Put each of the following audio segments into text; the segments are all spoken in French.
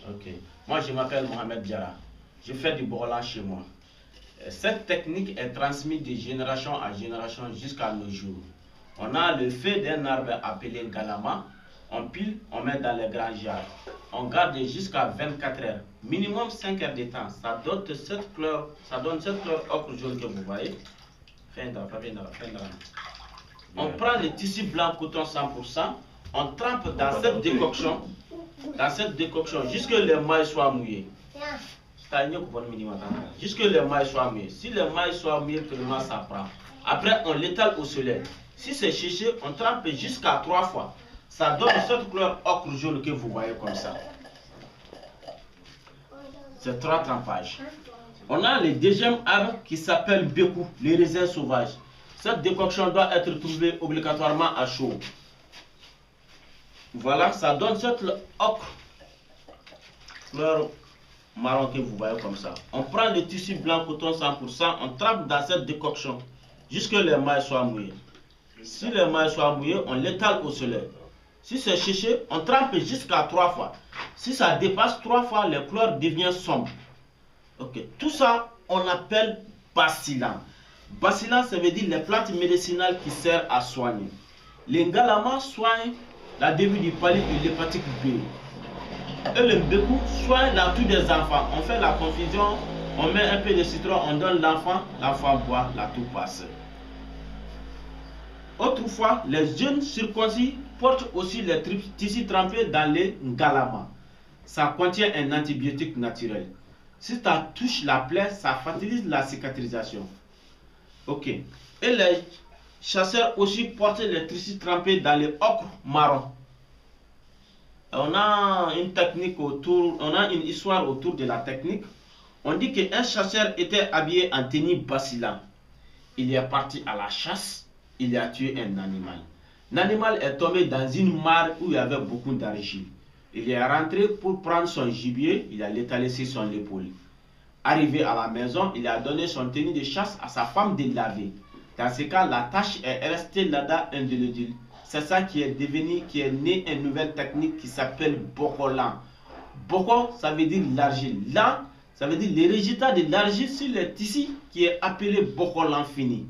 Ok. Moi, je m'appelle Mohamed Diarra. Je fais du Bokola chez moi. Cette technique est transmise de génération à génération jusqu'à nos jours. On a le feu d'un arbre appelé Galama. On pile, on met dans les grands jarres. On garde jusqu'à 24 heures. Minimum 5 heures de temps. Ça donne cette couleur ocre jaune que vous voyez. On prend le tissu blanc coton 100%. On trempe dans cette décoction. Jusque les mailles soient mouillées. Jusque les mailles soient mouillées. Si les mailles soient mouillées, ça prend. Après, on l'étale au soleil. Si c'est séché, on trempe jusqu'à 3 fois. Ça donne cette couleur ocre jaune que vous voyez comme ça. C'est 3 trempages. On a le deuxième arbre qui s'appelle Bekou, les raisins sauvages. Cette décoction doit être trouvée obligatoirement à chaud. Voilà, ça donne cette ocre, couleur marron que vous voyez comme ça. On prend le tissu blanc coton 100%, on trempe dans cette décoction jusque les mailles soient mouillées. Si les mailles soient mouillées, on l'étale au soleil. Si c'est séché, on trempe jusqu'à 3 fois. Si ça dépasse 3 fois, les couleurs deviennent sombres. Ok, tout ça, on appelle basilan. Basilan, ça veut dire les plantes médicinales qui servent à soigner. Les Ngalama soignent la début du palu et l'hépatique B. Et le Bekou soigne la toux des enfants. On fait la confusion, on met un peu de citron, on donne l'enfant boit, la toux passe. Autrefois, les jeunes circoncis portent aussi les tissus trempés dans les Ngalama. Ça contient un antibiotique naturel. Si ça touche la plaie, ça facilite la cicatrisation. Ok. Et les chasseurs aussi portent les tissus trempés dans les ocre marron. On a une technique autour, on a une histoire autour de la technique. On dit qu'un chasseur était habillé en tenue basilan. Il est parti à la chasse, il a tué un animal. L'animal est tombé dans une mare où il y avait beaucoup d'argile. Il est rentré pour prendre son gibier, il a l'étalé sur son épaule. Arrivé à la maison, il a donné son tenue de chasse à sa femme de laver. Dans ce cas, la tâche est restée là-bas indélébile. C'est ça qui est né une nouvelle technique qui s'appelle Bokolan. Boko, ça veut dire l'argile. Là, ça veut dire le résultat de l'argile sur le tissu qui est appelé Bokolan fini.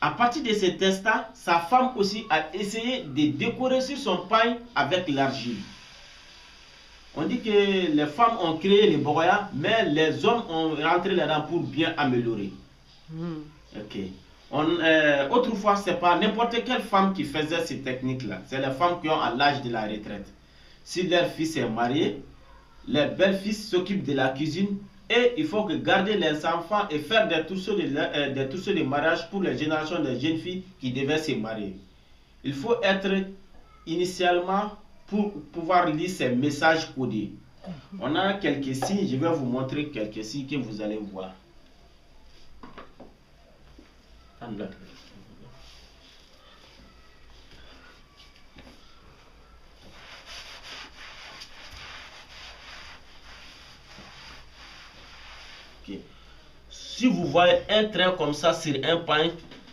À partir de cet instant, sa femme aussi a essayé de décorer sur son pain avec l'argile. On dit que les femmes ont créé les bokoya, mais les hommes ont rentré là-dedans pour bien améliorer. Ok. Autrefois, ce n'est pas n'importe quelle femme qui faisait ces techniques-là. C'est les femmes qui ont à l'âge de la retraite. Si leur fils est marié, les belles-fils s'occupent de la cuisine et il faut que garder les enfants et faire des trousseaux de mariage pour les générations de jeunes filles qui devaient se marier. Il faut être initialement pour pouvoir lire ces messages codés. On a quelques signes, je vais vous montrer quelques signes que vous allez voir. Okay. Si vous voyez un trait comme ça sur un pain,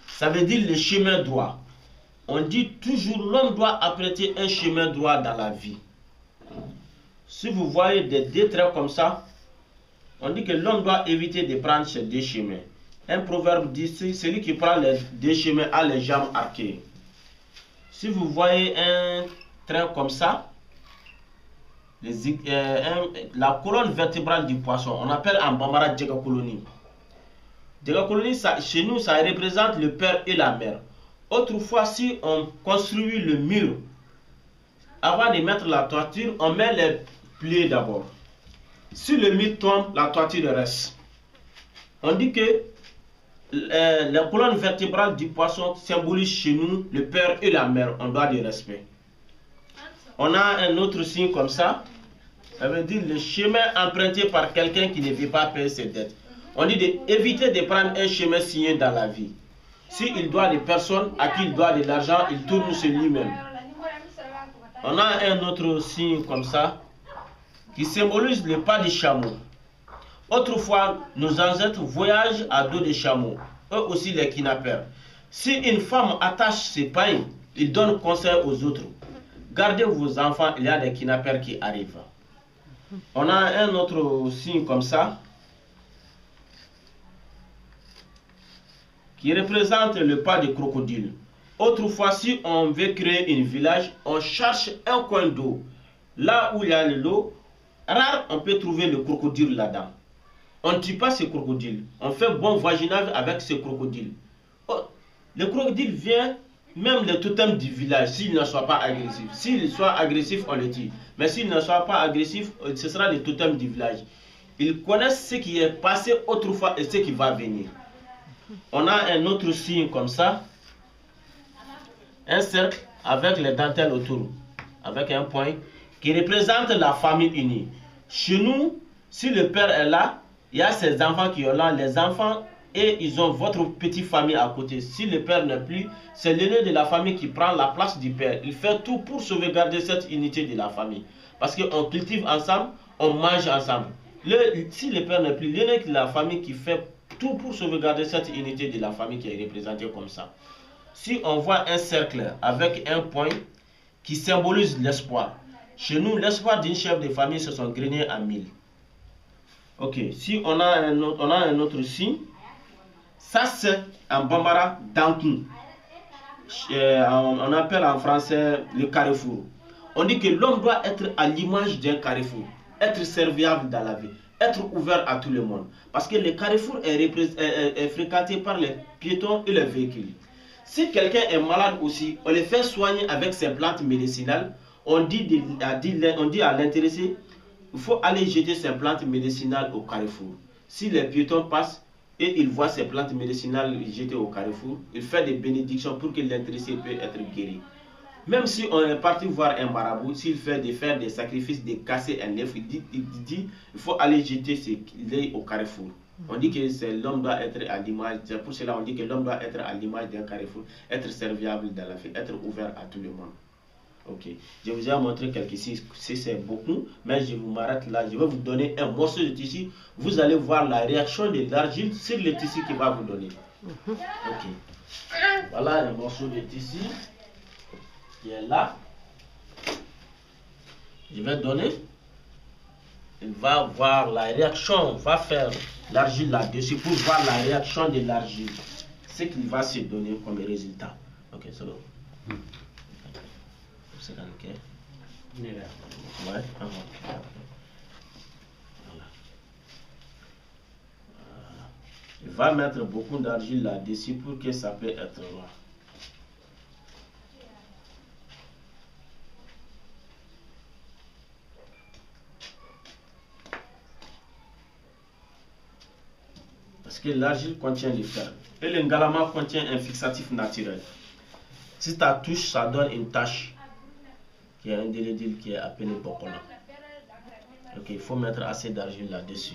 ça veut dire le chemin droit. On dit toujours l'homme doit emprunter un chemin droit dans la vie. Si vous voyez des deux traits comme ça, on dit que l'homme doit éviter de prendre ces deux chemins. Un proverbe dit, celui qui prend les deux chemins a les jambes arquées. Si vous voyez un trait comme ça, la colonne vertébrale du poisson, on appelle en bambara Djegakoloni. Djegakoloni, chez nous, ça représente le père et la mère. Autrefois, si on construit le mur, avant de mettre la toiture, on met les pliés d'abord. Si le mur tombe, la toiture reste. On dit que la colonne vertébrale du poisson symbolise chez nous le père et la mère. On doit du respect. On a un autre signe comme ça. Ça veut dire le chemin emprunté par quelqu'un qui ne veut pas payer ses dettes. On dit d'éviter de prendre un chemin signé dans la vie. S'il doit des personnes à qui il doit de l'argent, il tourne sur lui-même. On a un autre signe comme ça qui symbolise le pas du chameau. Autrefois, nos ancêtres voyagent à dos de chameau. Eux aussi les kidnappeurs. Si une femme attache ses pailles, il donne conseil aux autres. Gardez vos enfants, il y a des kidnappeurs qui arrivent. On a un autre signe comme ça, qui représente le pas de crocodile. Autrefois, si on veut créer un village, on cherche un coin d'eau. Là où il y a de l'eau, rare, on peut trouver le crocodile là-dedans. On ne tue pas ce crocodile. On fait bon voisinage avec ce crocodile. Oh, le crocodile vient, même le totem du village, s'il ne soit pas agressif. S'il soit agressif, on le tue. Mais s'il ne soit pas agressif, ce sera le totem du village. Ils connaissent ce qui est passé autrefois et ce qui va venir. On a un autre signe comme ça. Un cercle avec les dentelles autour. Avec un point qui représente la famille unie. Chez nous, si le père est là, il y a ses enfants qui sont là, les enfants, et ils ont votre petite famille à côté. Si le père n'est plus, c'est l'aîné de la famille qui prend la place du père. Il fait tout pour sauvegarder cette unité de la famille. Parce qu'on cultive ensemble, on mange ensemble. Si le père n'est plus, l'aîné de la famille qui fait tout pour sauvegarder cette unité de la famille qui est représentée comme ça. Si on voit un cercle avec un point qui symbolise l'espoir. Chez nous, l'espoir d'une chef de famille, c'est son grenier à 1000. Ok, si on a un autre signe, ça c'est un bambara dankin. On appelle en français le carrefour. On dit que l'homme doit être à l'image d'un carrefour, être serviable dans la vie, être ouvert à tout le monde. Parce que le carrefour est fréquenté par les piétons et les véhicules. Si quelqu'un est malade aussi, on le fait soigner avec ses plantes médicinales. On dit à l'intéressé, il faut aller jeter ses plantes médicinales au carrefour. Si les piétons passent et ils voient ces plantes médicinales jetées au carrefour, il fait des bénédictions pour que l'intéressé puisse être guéri. Même si on est parti voir un marabout, s'il fait des sacrifices, de casser un œuf, il dit il faut aller jeter ses lait au carrefour. On dit que l'homme doit être à l'image, c'est pour cela on dit que l'homme doit être à l'image d'un carrefour, être serviable dans la vie, être ouvert à tout le monde. Ok, je vous ai montré quelques signes, c'est beaucoup, mais je vous m'arrête là. Je vais vous donner un morceau de tissu. Vous allez voir la réaction de l'argile sur le tissu qu'il va vous donner. Ok, voilà un morceau de tissu qui est là. Je vais donner. Il va voir la réaction, on va faire l'argile là-dessus pour voir la réaction de l'argile. Ce qu'il va se donner comme résultat. Ok, c'est bon. C'est dans lequel? Ouais. Voilà. Il va mettre beaucoup d'argile là-dessus pour que ça puisse être là. Parce que l'argile contient du fer. Et le ngalama contient un fixatif naturel. Si ta touche, ça donne une tache qui est indélébile, qui est appelée bokola. Ok, il faut mettre assez d'argile là-dessus.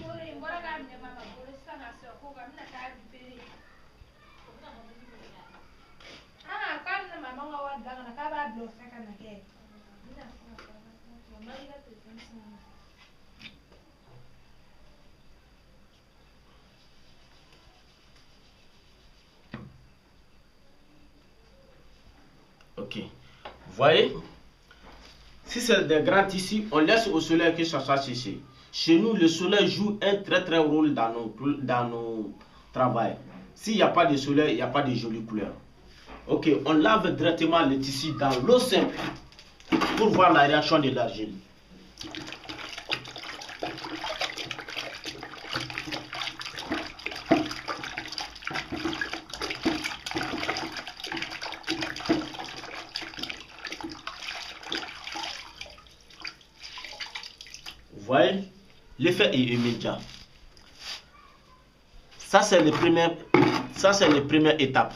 Ok, vous voyez, si c'est des grands tissus, on laisse au soleil que ça soit séché. Chez nous, le soleil joue un très rôle dans nos travaux. S'il n'y a pas de soleil, il n'y a pas de jolies couleurs. Ok, on lave directement le tissu dans l'eau simple pour voir la réaction de l'argile. Vous voyez, l'effet est immédiat. Ça, c'est la première étape.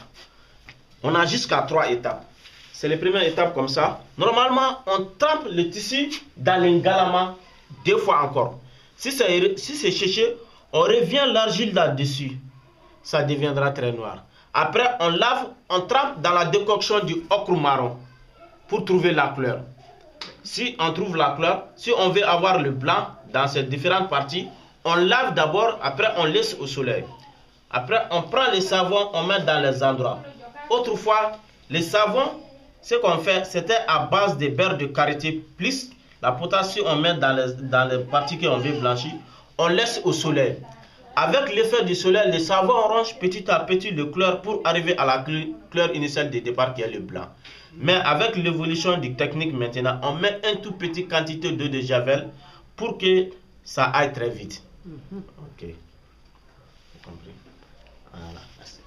On a jusqu'à 3 étapes. C'est la première étape comme ça. Normalement, on trempe le tissu dans l'engalama 2 fois encore. Si c'est séché, on revient l'argile là-dessus. Ça deviendra très noir. Après, on lave, on trempe dans la décoction du ocre marron pour trouver la couleur. Si on trouve la couleur, si on veut avoir le blanc dans ces différentes parties, on lave d'abord, après on laisse au soleil. Après, on prend les savons, on met dans les endroits. Autrefois, les savons, ce qu'on fait, c'était à base de beurre de karité plus La potasse, on met dans les parties qu'on veut blanchir, on laisse au soleil. Avec l'effet du soleil, le savon orange petit à petit le couleur pour arriver à la couleur initiale de départ qui est le blanc. Mais avec l'évolution des techniques maintenant, on met un tout petit quantité d'eau de javel pour que ça aille très vite. Ok. Compris. Voilà. Merci.